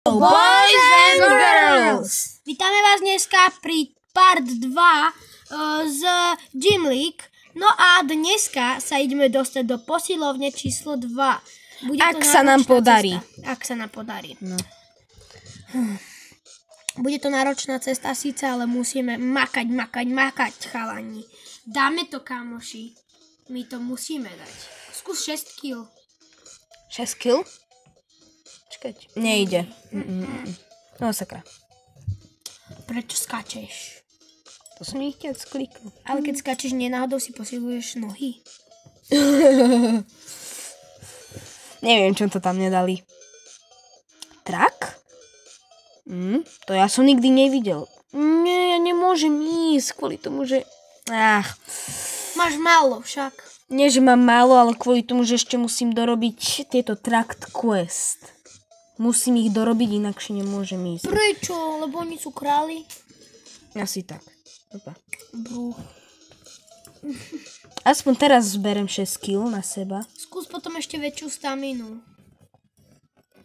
Boys and Girls! Vítame vás dneska pri part 2 z Gym League. No a dneska sa ideme dostať do posilovne číslo 2. Ak sa nám podarí. Ak sa nám podarí. No. Bude to náročná cesta síce, ale musíme makať, chalani. Dáme to, kamoši. My to musíme dať. Skús 6 kg. 6 kg? Čakať. Nejde. No sakra. Prečo skáčeš? To som nechťať skliknúť. Ale keď skáčeš, nenáhodou si posiluješ nohy. Neviem, čo to tam nedali. Trak? To ja som nikdy nevidel. Nie, ja nemôžem ísť kvôli tomu, že... Máš málo však. Nie, že mám málo, ale kvôli tomu, že ešte musím dorobiť tieto Tract Quest. Musím ich dorobiť, inakšie nemôžem ísť. Prečo? Lebo oni sú králi. Asi tak. Opa. Brúch. Aspoň teraz zberem 6 kg na seba. Skús potom ešte väčšiu staminu.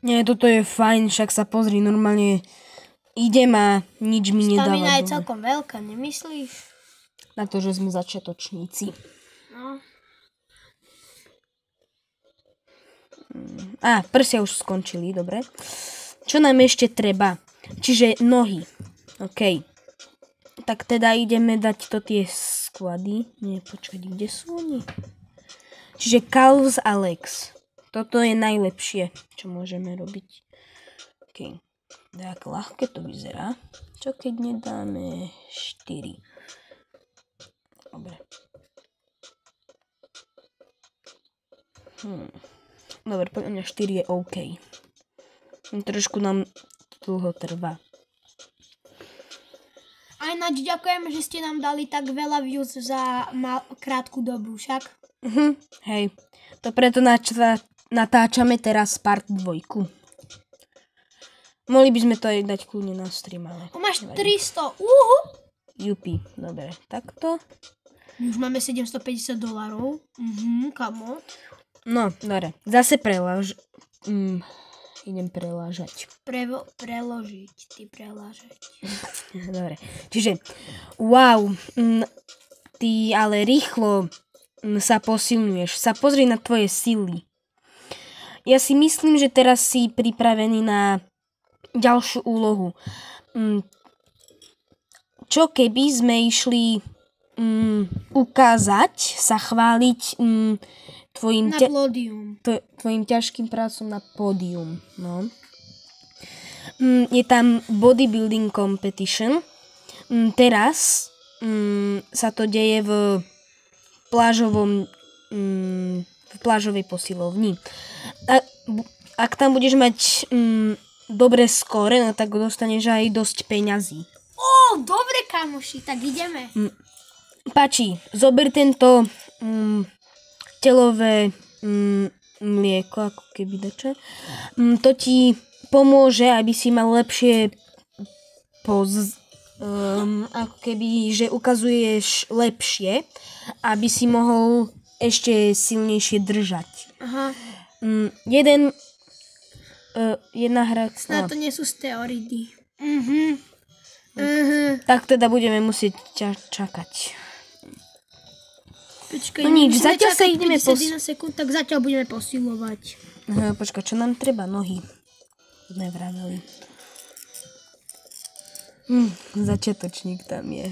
Nie, toto je fajn, však sa pozri, normálne idem a nič mi nedáva. Stamina je celkom veľká, nemyslíš? Na to, že sme začiatočníci. No. Prsia už skončili, dobre. Čo nám ešte treba? Čiže nohy. OK. Tak teda ideme dať to tie sklady. Nie, počkať, kde sú oni? Čiže calves a legs. Toto je najlepšie, čo môžeme robiť. OK. Tak ľahké to vyzerá. Čo keď nedáme 4? Dobre. Dobre, podľa mňa 4 je OK. Trošku nám dlho trvá. A ináč ďakujem, že ste nám dali tak veľa views za krátku dobu, však? Hej, to preto natáčame teraz part 2. Mohli by sme to aj dať kľudne na stream, ale... Máš nevadí. 300, Jupi, dobre, takto. Už máme $750. Kamo. No, dobre, zase idem prelážať. Preložiť, ty prelážať. Dobre, čiže, wow, ty ale rýchlo sa posilňuješ. Sa pozri na tvoje sily. Ja si myslím, že teraz si pripravený na ďalšiu úlohu. Čo keby sme išli ukázať, sa chváliť tvojim ťažkým prácom na pódium. No. Je tam bodybuilding competition. Teraz sa to deje v plážovej posilovni. Ak tam budeš mať dobré skóre, no tak dostaneš aj dosť peňazí. Dobre, kamoši, tak ideme. Páči, zober tento telové mlieko, ako keby dačo. To ti pomôže, aby si mal lepšie ako keby, že ukazuješ lepšie, aby si mohol ešte silnejšie držať. Aha. Jedna hra... Snad to nie sú steroidy. Tak teda budeme musieť čakať. Počkaj, no nič, zatiaľ sa ideme 51 sekúnd, tak zatiaľ budeme posilovať. Počkaj, čo nám treba? Nohy. Sme vraveli. Začiatočník tam je.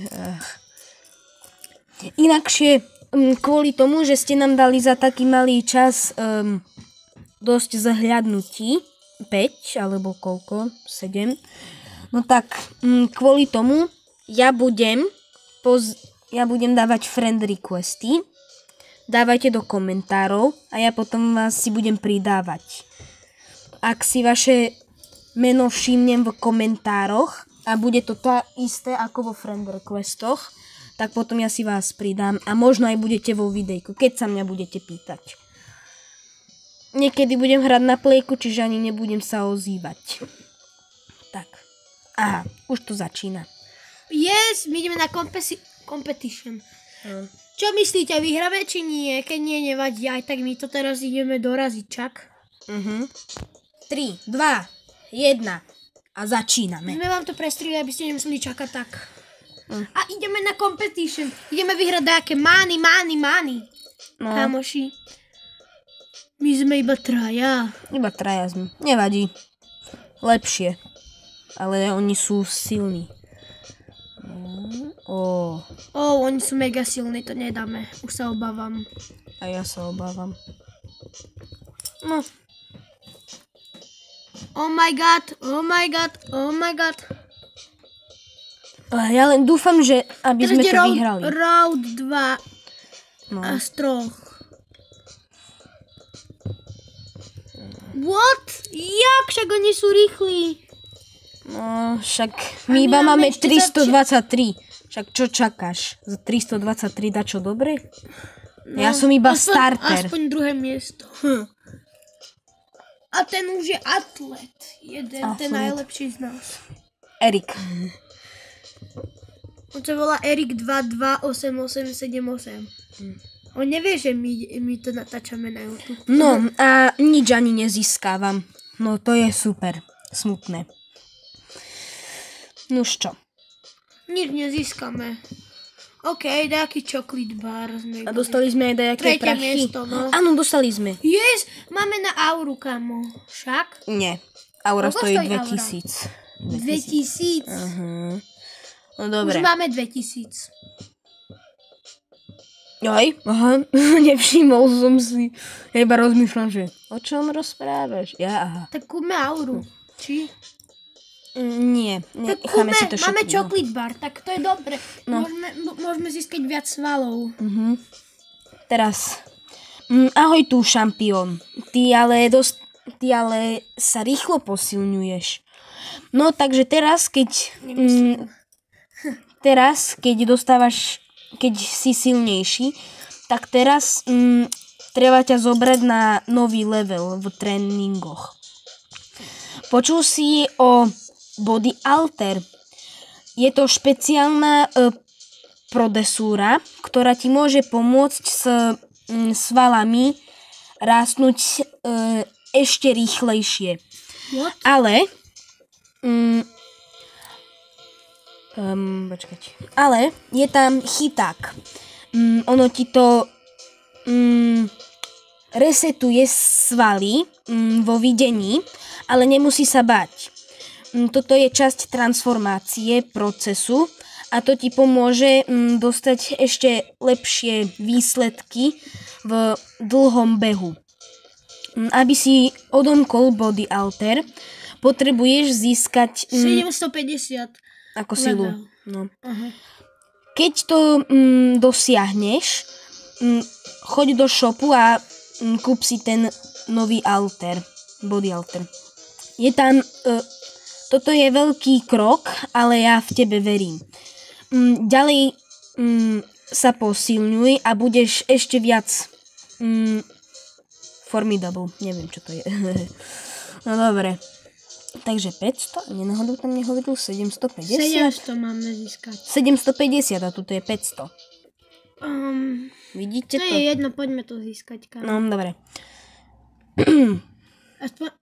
Inakšie, kvôli tomu, že ste nám dali za taký malý čas dosť zahľadnutí, 5 alebo koľko, 7, no tak kvôli tomu ja budem dávať friend requesty, dávajte do komentárov a ja potom vás si budem pridávať. Ak si vaše meno všimnem v komentároch a bude to tá isté ako vo friend requestoch, tak potom ja si vás pridám a možno aj budete vo videjku, keď sa mňa budete pýtať. Niekedy budem hrať na plejku, čiže ani nebudem sa ozývať. Tak. Aha, už to začína. Yes, my ideme na competition. Čo myslíte, vyhráme či nie? Keď nie, nevadí, aj tak my to teraz ideme doraziť, čak? 3, 2, 1. A začíname. Sme vám to prestrihli, aby ste nemuseli čakať tak. A ideme na competition. Ideme vyhrať nejaké mány. No. Kamoši. My sme iba traja. Iba traja sme. Nevadí. Lepšie. Ale oni sú silní. Oni sú mega silní, to nedáme. Už sa obávam. A ja sa obávam. No. Oh my god. A ja len dúfam, že aby sme to vyhrali. Round 2 a z 3. What? Jak? Však oni sú rýchli. No, však my iba máme 323. Však čo čakáš? Za 323 dá čo dobre? No, ja som iba starter. Aspoň druhé miesto. A ten už je atlet. Ten najlepší z nás. Erik. On sa volá Erik 228878. On nevie, že my to natáčame na YouTube. No a nič ani nezískávam. No to je super. Smutné. Nuž čo? Nič nezískame. OK, nejaký chocolate bar. A dostali sme aj nejaké tretie prachy. Miesto, no. Áno, dostali sme. Yes, máme na auru, kamo. Však? Nie. Aura Koľko stojí stojí 2000. 2000. No dobre. Už máme 2000. Aj? Aha. Nevšimol som si. Ja iba rozmýšľam, že o čom rozprávaš? Aha. Tak kúpme auru. Či? Nie. Tak Necháme si to máme šetriť, chocolate bar, tak to je dobre. No. Môžeme získať viac svalov. Teraz. Ahoj tu, šampión. Ty ale sa rýchlo posilňuješ. No, takže teraz, keď si silnejší, tak teraz treba ťa zobrať na nový level v tréningoch. Počul si o Body Alter? Je to špeciálna prodesúra, ktorá ti môže pomôcť s svalami rásnuť ešte rýchlejšie. What? Ale ale je tam chyták. Ono ti to resetuje svaly vo videní, ale nemusí sa bať. Toto je časť transformácie procesu a to ti pomôže dostať ešte lepšie výsledky v dlhom behu. Aby si odomkol Body Alter, potrebuješ získať 750. ako silu. No. Aha. Keď to dosiahneš, choď do shopu a kúp si ten nový alter, Body Alter. Je tam, toto je veľký krok, ale ja v tebe verím. Ďalej sa posilňuj a budeš ešte viac formidable. Neviem, čo to je. No dobre. Takže 500, nenáhodou tam nehovoril 750? 700 máme získať. 750 a tuto je 500. Vidíte to? To? Je jedno, poďme to získať. No, dobre.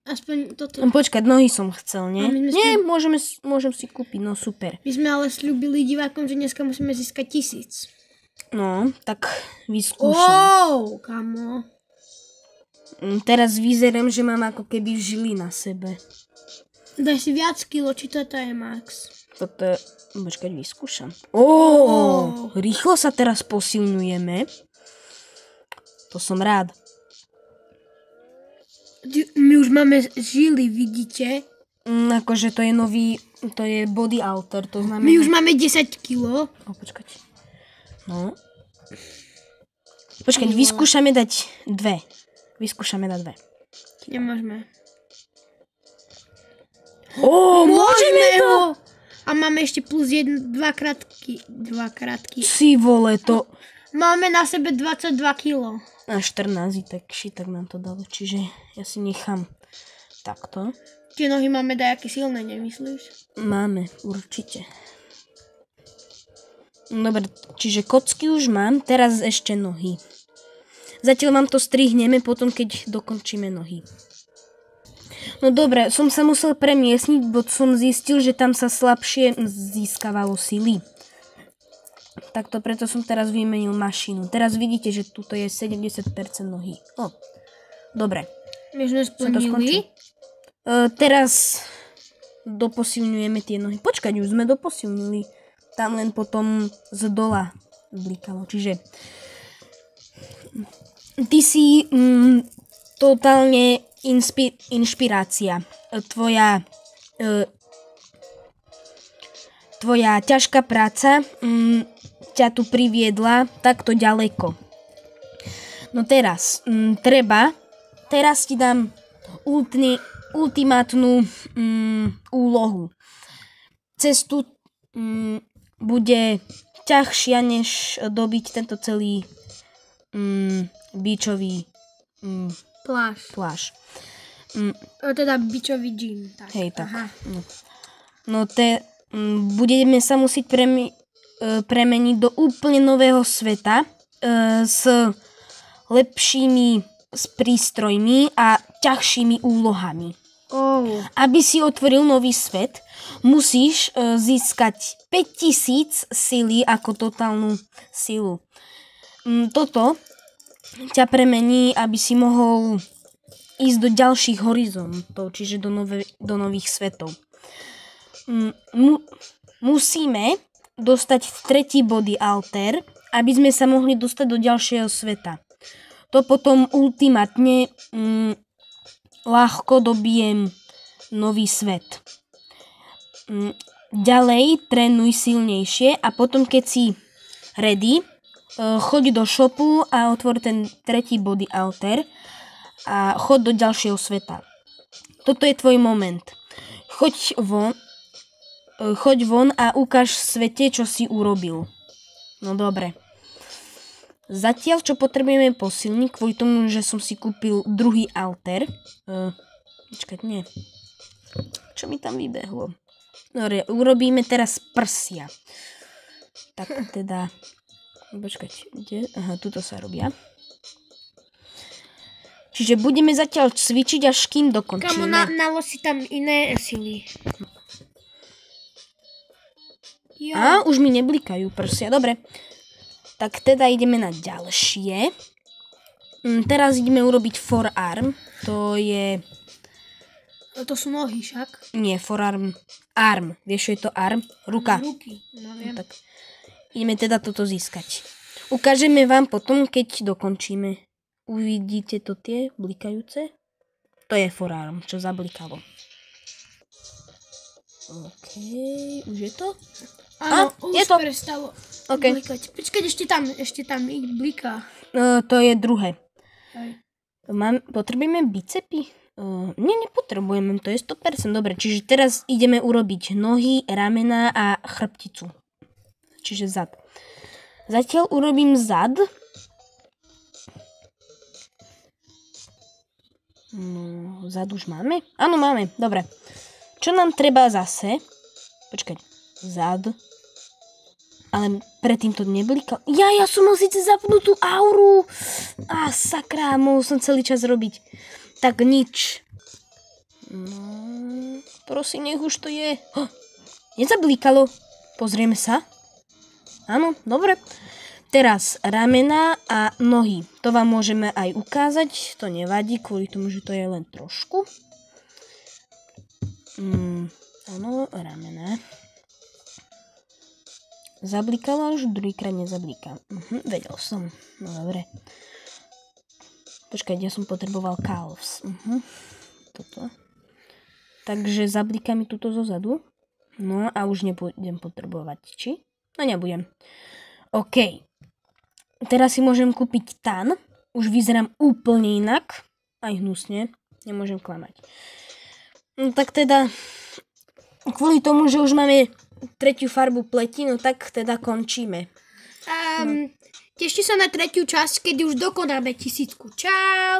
Aspoň toto. Počkať, nohy som chcel, nie? Nie, sme... môžem si kúpiť, no super. My sme ale sľúbili divákom, že dneska musíme získať 1000. No, tak vyskúšam. Kamo. Teraz vyzerám, že mám ako keby žily na sebe. Daj si viac kilo, či toto je max. Toto je... Počkať, vyskúšam. Rýchlo sa teraz posilňujeme. To som rád. My už máme žily, vidíte? Akože to je nový... To je Body Alter, to znamená... My už máme 10 kilo. Počkať. No. Počkať, vyskúšame dať 2. Vyskúšame dať 2. Nemôžeme. Môžeme to! A máme ešte plus 2 krátky. Si vole, to... Máme na sebe 22 kg. A 14, tak nám to dalo. Čiže ja si nechám takto. Tie nohy máme dajaké silné, nemyslíš? Máme, určite. Dobre, čiže kocky už mám, teraz ešte nohy. Zatiaľ vám to strihneme potom, keď dokončíme nohy. No dobre, som sa musel premiesniť, bo som zistil, že tam sa slabšie získavalo sily. Takto preto som teraz vymenil mašinu. Teraz vidíte, že tuto je 70% nohy. Dobre. My sme splnili. Teraz doposilňujeme tie nohy. Počkať, už sme doposilnili. Tam len potom z dola blikalo. Čiže ty si totálne inšpirácia. Tvoja ťažká práca ťa tu priviedla takto ďaleko. No teraz teraz ti dám ultimátnu úlohu. Cestu bude ťažšia, než dobiť tento celý bičový plášť. Teda bičový džín. Tak. Hej, tak. No budeme sa musieť premeniť do úplne nového sveta s lepšími prístrojmi a ťažšími úlohami. Aby si otvoril nový svet, musíš získať 5000 sily ako totálnu silu. Toto ťa premení, aby si mohol ísť do ďalších horizontov, čiže do nových svetov. Musíme dostať tretí body alter, aby sme sa mohli dostať do ďalšieho sveta. To potom ultimátne ľahko dobijem nový svet. Ďalej trénuj silnejšie a potom keď si ready, choď do shopu a otvor ten tretí body alter a choď do ďalšieho sveta. Toto je tvoj moment. Choď von a ukáž svete, čo si urobil. No dobre. Zatiaľ, čo potrebujeme posilniť, kvôli tomu, že som si kúpil druhý alter. Počkať, nie. Čo mi tam vybehlo? Dobre, urobíme teraz prsia. Tak teda... Počkať, kde? Aha, tuto sa robia. Čiže budeme zatiaľ cvičiť, až kým dokončíme. Kamo, nalož si tam iné sily. A, už mi neblikajú prsia, dobre. Tak teda ideme na ďalšie. Teraz ideme urobiť forearm. To je... To sú nohy však. Nie, forearm. Arm. Vieš, čo je to arm? Ruka. Ruky, no viem. Tak. Ideme teda toto získať. Ukážeme vám potom, keď dokončíme. Uvidíte to tie blikajúce? To je forearm, čo zablikalo. OK, už je to? Áno, je to. Prestalo okay. Blikať. Počkať, ešte tam bliká. To je druhé. Aj. Potrebujeme bicepy? Nepotrebujeme, to je 100%. Dobre, čiže teraz ideme urobiť nohy, ramena a chrbticu. Čiže zad. Zatiaľ urobím zad. No, zad už máme? Áno, máme, dobre. Čo nám treba zase? Počkaj, zad. Ale predtým to neblikalo. Ja som mal síce zapnutú auru. Sakra, mohol som celý čas robiť. Tak nič. No, prosím, nech už to je. Nezablíkalo. Pozrieme sa. Áno, dobre. Teraz ramena a nohy. To vám môžeme aj ukázať. To nevadí, kvôli tomu, že to je len trošku. Áno, ramena. Zablikalo, už druhýkrát nezablíka. Vedel som. No dobre. Počkaj, ja som potreboval calves. Toto. Takže zablíka mi tuto zozadu. No a už nebudem potrebovať. Či? No nebudem. OK. Teraz si môžem kúpiť tan. Už vyzerám úplne inak. Aj hnusne. Nemôžem klamať. No tak teda, kvôli tomu, že už máme tretiu farbu pleti, no tak teda končíme. Tešte sa na tretiu časť, kedy už dokonáme 1000. Čau!